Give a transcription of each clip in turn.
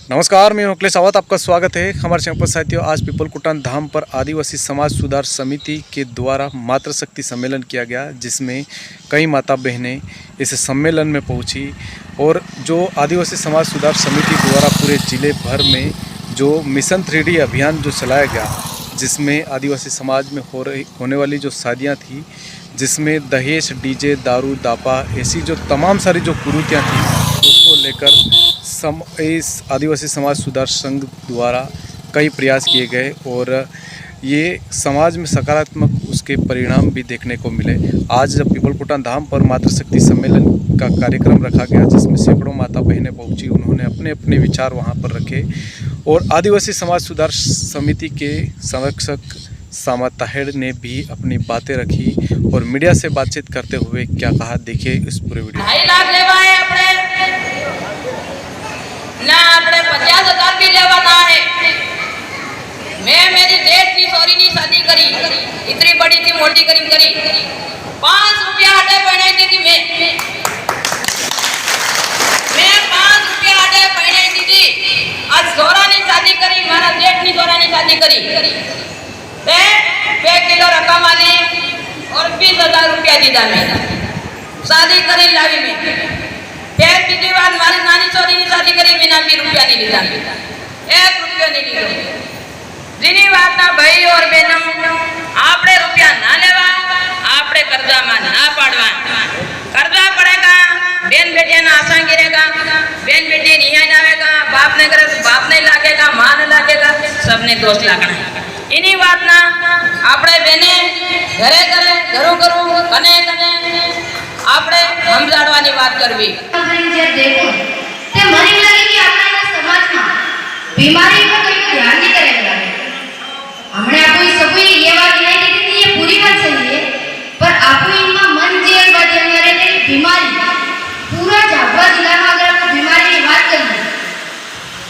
नमस्कार, मैं अखिलेश आवत, आपका स्वागत है हमारे चैनल पर। साथियों, आज पिपलकुटान धाम पर आदिवासी समाज सुधार समिति के द्वारा मातृशक्ति सम्मेलन किया गया, जिसमें कई माता बहनें इस सम्मेलन में पहुंची। और जो आदिवासी समाज सुधार समिति द्वारा पूरे जिले भर में जो मिशन 3D अभियान जो चलाया गया, जिसमें आदिवासी समाज में होने वाली जो शादियाँ थी, जिसमें दहेज, डीजे, दारू, दापा, ऐसी जो तमाम सारी जो कुरीतियाँ थी, उसको लेकर इस आदिवासी समाज सुधार संघ द्वारा कई प्रयास किए गए और ये समाज में सकारात्मक उसके परिणाम भी देखने को मिले। आज जब पिपलकुटान धाम पर मातृशक्ति सम्मेलन का कार्यक्रम रखा गया, जिसमें सैकड़ों माता बहनें पहुंची, उन्होंने अपने अपने विचार वहां पर रखे और आदिवासी समाज सुधार समिति के संरक्षक सामा ताहेड़ ने भी अपनी बातें रखी और मीडिया से बातचीत करते हुए क्या कहा, देखिए इस पूरे वीडियो। 2.5 लाख लेवाए ना अपने 50,000 भी लेवाना है। मैं मेरी जेठ की सौरी की शादी करी, इतनी बड़ी थी, मोटी करी 5 रुपया आटे पहने थी। मैं 5 रुपया आटे पहने थी। आज सोरा ने शादी करी, मारा जेठ की सोरा ने शादी करी, 2 किलो रकम आली और 20,000 रुपया दीदा में शादी करी लावी में। फिर बीजी बात मारी नानी चोरी ने शादी करी, बिना 20 रुपया नहीं लीधा, 1 रुपया नहीं लीधो। जिनी बात ना भाई और बहनों, आपने रुपया ना लेवा, आपने कर्जा में ना पाड़वा। कर्जा पड़ेगा, बहन बेटिया ना आसान गिरेगा, बहन बेटी नहीं जाएगा, बाप ने करे तो बाप नहीं लागेगा, माँ ने लागेगा, सबने दोस्त लागना। इन्हीं बात ना आपने बहने घरे घरे घरों घरों कने कने આપણે સમજાડવાની વાત કરવી। જે દેખો તે મને લાગે કે આપણા સમાજમાં બીમારી પર કોઈ ધ્યાન नहीं करेगा लागे। हमने आपको सभी ये बात नहीं की थी, ये पूरी बात सही है, पर आपको इनमें मन जे बात हमारे के बीमारी पूरा झाबुआ जिला में अगर आपको बीमारी की बात करनी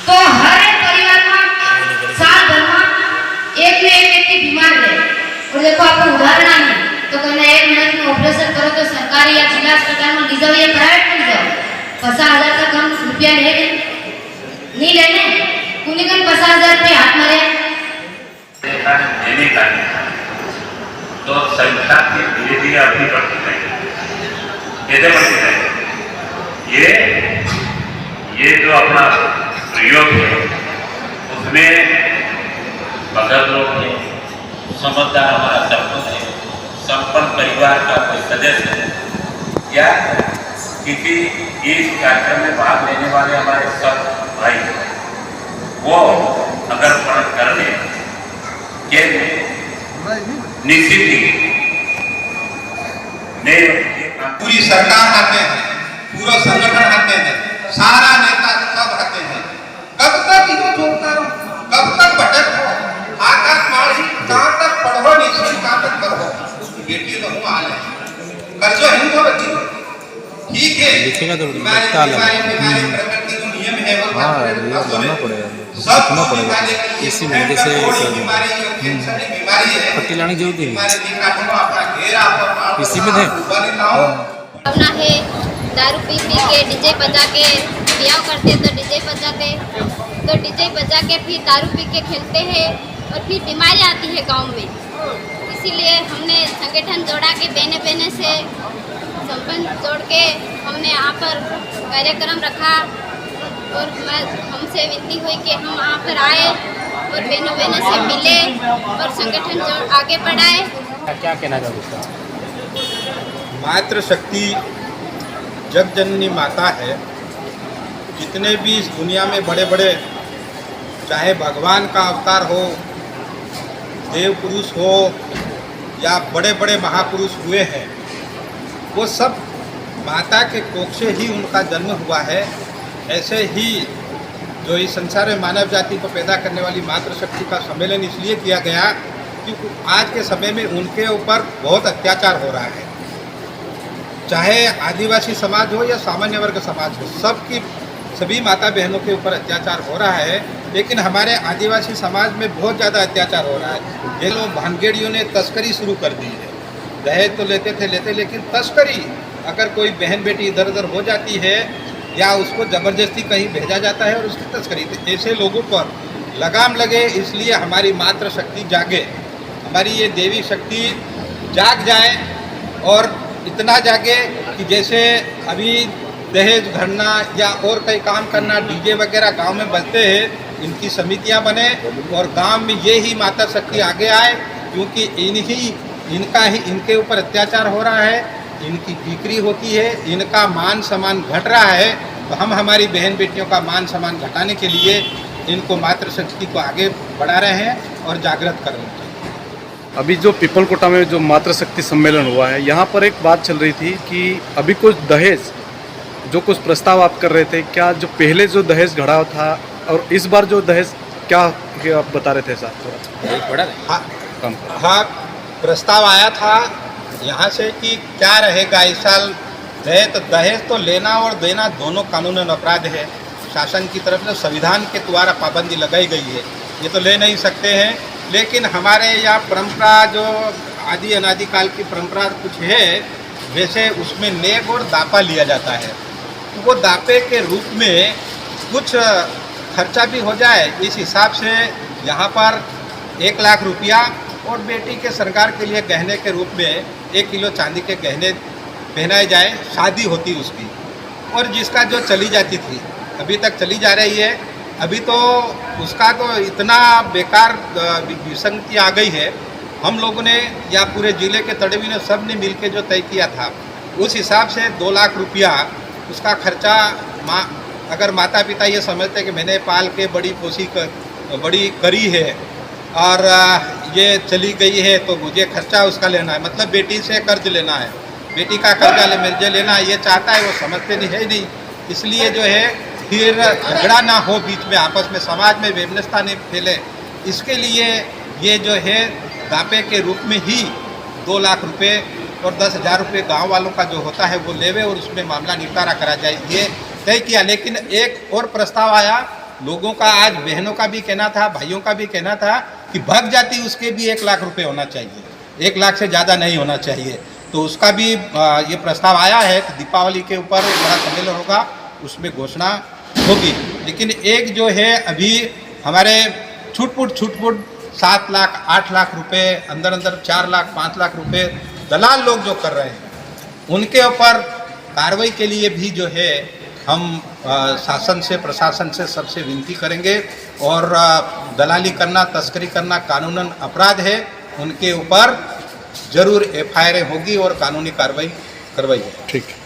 तो हर परिवार में साल भर में एक न एक व्यक्ति बीमार रहे। और देखो आपको उदाहरण आने तो कहना 1 मिनट में ऑपरेशन करो तो सरकारी या जिला अस्पताल में लीजाओ या प्राइवेट में लीजाओ, 50,000 का कम रुपया लेने नहीं लेने, कुनिकन 50,000 रुपये हाथ मारे देने का तो संख्या की धीरे धीरे अभी बढ़ती रहेगी, कैसे बढ़ती रहेगी। ये जो अपना प्रयोग है उसमें भगत लोग हैं, समझदार हमारा सरपंच है, संपन्न परिवार का कोई सदस्य है या किसी इस कार्यक्रम में भाग लेने वाले हमारे सब भाई, वो अगर प्रण कर ले कि निश्चित ही पूरी सरकार आते हैं, पूरा संगठन आते हैं, सारा नेता सब आते हैं। कब तक इधर चलता रहो, कब तक भटक हो, आकाश माड़ी कहाँ तक पढ़ो, नहीं कहाँ तक करो। बेटी तो हूँ आले कर्जो हिंदू बच्ची ठीक है, लिखेगा तो बीमारी प्रकृति जो नियम है वो जानना पड़ेगा, सब पड़ेगा। इसी महीने से बीमारी है, पट्टी लाने की जरूरत है, इसी में थे। अपना है दारू पी के डीजे बजा के ब्याह करते तो डीजे बजाते, तो डीजे बजा के फिर दारू पी के खेलते हैं और फिर बीमारी आती है गांव में। इसीलिए हमने संगठन जोड़ा के बहने बहने से संबंध जोड़ के हमने यहाँ पर कार्यक्रम रखा और हमसे विनती हुई कि हम यहाँ पर आए और बहनों बहनों से मिले और संगठन जोड़ आगे बढ़ाए। क्या कहना चाहते? मातृशक्ति जग जननी माता है। जितने भी इस दुनिया में बड़े बड़े, चाहे भगवान का अवतार हो, देव पुरुष हो या बड़े बड़े महापुरुष हुए हैं, वो सब माता के कोख से ही उनका जन्म हुआ है। ऐसे ही जो इस संसार में मानव जाति को पैदा करने वाली मातृशक्ति का सम्मेलन इसलिए किया गया क्योंकि आज के समय में उनके ऊपर बहुत अत्याचार हो रहा है। चाहे आदिवासी समाज हो या सामान्य वर्ग समाज हो, सभी माता बहनों के ऊपर अत्याचार हो रहा है। लेकिन हमारे आदिवासी समाज में बहुत ज़्यादा अत्याचार हो रहा है। ये लोग भानगेड़ियों ने तस्करी शुरू कर दी है। दहेज तो लेते, लेकिन तस्करी, अगर कोई बहन बेटी इधर उधर हो जाती है या उसको ज़बरदस्ती कहीं भेजा जाता है और उसकी तस्करी। तो ऐसे लोगों पर लगाम लगे, इसलिए हमारी मातृशक्ति जागे, हमारी ये देवी शक्ति जाग जाए और इतना जागे कि जैसे अभी दहेज भरना या और कई काम करना, डीजे वगैरह गांव में बजते हैं, इनकी समितियां बने और गांव में ये ही माता शक्ति आगे आए, क्योंकि इनका ही इनके ऊपर अत्याचार हो रहा है, इनकी बिक्री होती है, इनका मान सम्मान घट रहा है। तो हम हमारी बहन बेटियों का मान सम्मान घटाने के लिए इनको मातृशक्ति को आगे बढ़ा रहे हैं और जागृत कर रहे हैं। अभी जो पिपलकोटा में जो मातृशक्ति सम्मेलन हुआ है, यहाँ पर एक बात चल रही थी कि अभी कुछ दहेज, जो कुछ प्रस्ताव आप कर रहे थे, क्या जो पहले जो दहेज घड़ा था और इस बार जो दहेज क्या आप बता रहे थे साहब? हाँ, प्रस्ताव आया था यहाँ से कि क्या रहेगा इस साल दहेज तो लेना और देना दोनों कानूनन अपराध है। शासन की तरफ से संविधान के द्वारा पाबंदी लगाई गई है, ये तो ले नहीं सकते हैं। लेकिन हमारे यहाँ परंपरा जो आदि अनादिकाल की परंपरा कुछ है, वैसे उसमें नेक और दापा लिया जाता है। तो वो दापे के रूप में कुछ खर्चा भी हो जाए, इस हिसाब से यहाँ पर 1 लाख रुपया और बेटी के श्रृंगार के लिए गहने के रूप में 1 किलो चांदी के गहने पहनाए जाए, शादी होती उसकी, और जिसका जो चली जाती थी अभी तक चली जा रही है। अभी तो उसका तो इतना बेकार विसंगति आ गई है, हम लोगों ने या पूरे ज़िले के तड़वी ने सब ने मिल के जो तय किया था, उस हिसाब से 2 लाख रुपया उसका खर्चा अगर माता पिता ये समझते कि मैंने पाल के बड़ी बड़ी करी है और ये चली गई है तो मुझे खर्चा उसका लेना है, मतलब बेटी से कर्ज लेना है, बेटी का कर्जा मुझे लेना है, ये चाहता है, वो समझते नहीं है नहीं। इसलिए जो है फिर झगड़ा ना हो बीच में, आपस में समाज में वैमनस्यता नहीं फैले, इसके लिए ये जो है दापे के रूप में ही 2 लाख रुपए और 10,000 रुपये गाँव वालों का जो होता है वो लेवे और उसमें मामला निपटारा करा जाए, ये तय किया। लेकिन एक और प्रस्ताव आया लोगों का, आज बहनों का भी कहना था, भाइयों का भी कहना था कि भाग जाती उसके भी 1 लाख रुपए होना चाहिए, 1 लाख से ज़्यादा नहीं होना चाहिए। तो उसका भी ये प्रस्ताव आया है कि दीपावली के ऊपर बड़ा सम्मेलन होगा, उसमें घोषणा होगी। लेकिन एक जो है अभी हमारे छुटपुट 7 लाख 8 लाख रुपए, अंदर 4 लाख 5 लाख रुपए दलाल लोग जो कर रहे हैं, उनके ऊपर कार्रवाई के लिए भी जो है हम शासन से, प्रशासन से सबसे विनती करेंगे। और दलाली करना, तस्करी करना कानूनन अपराध है, उनके ऊपर जरूर FIR होगी और कानूनी कार्रवाई करवाई जाएगी। ठीक है।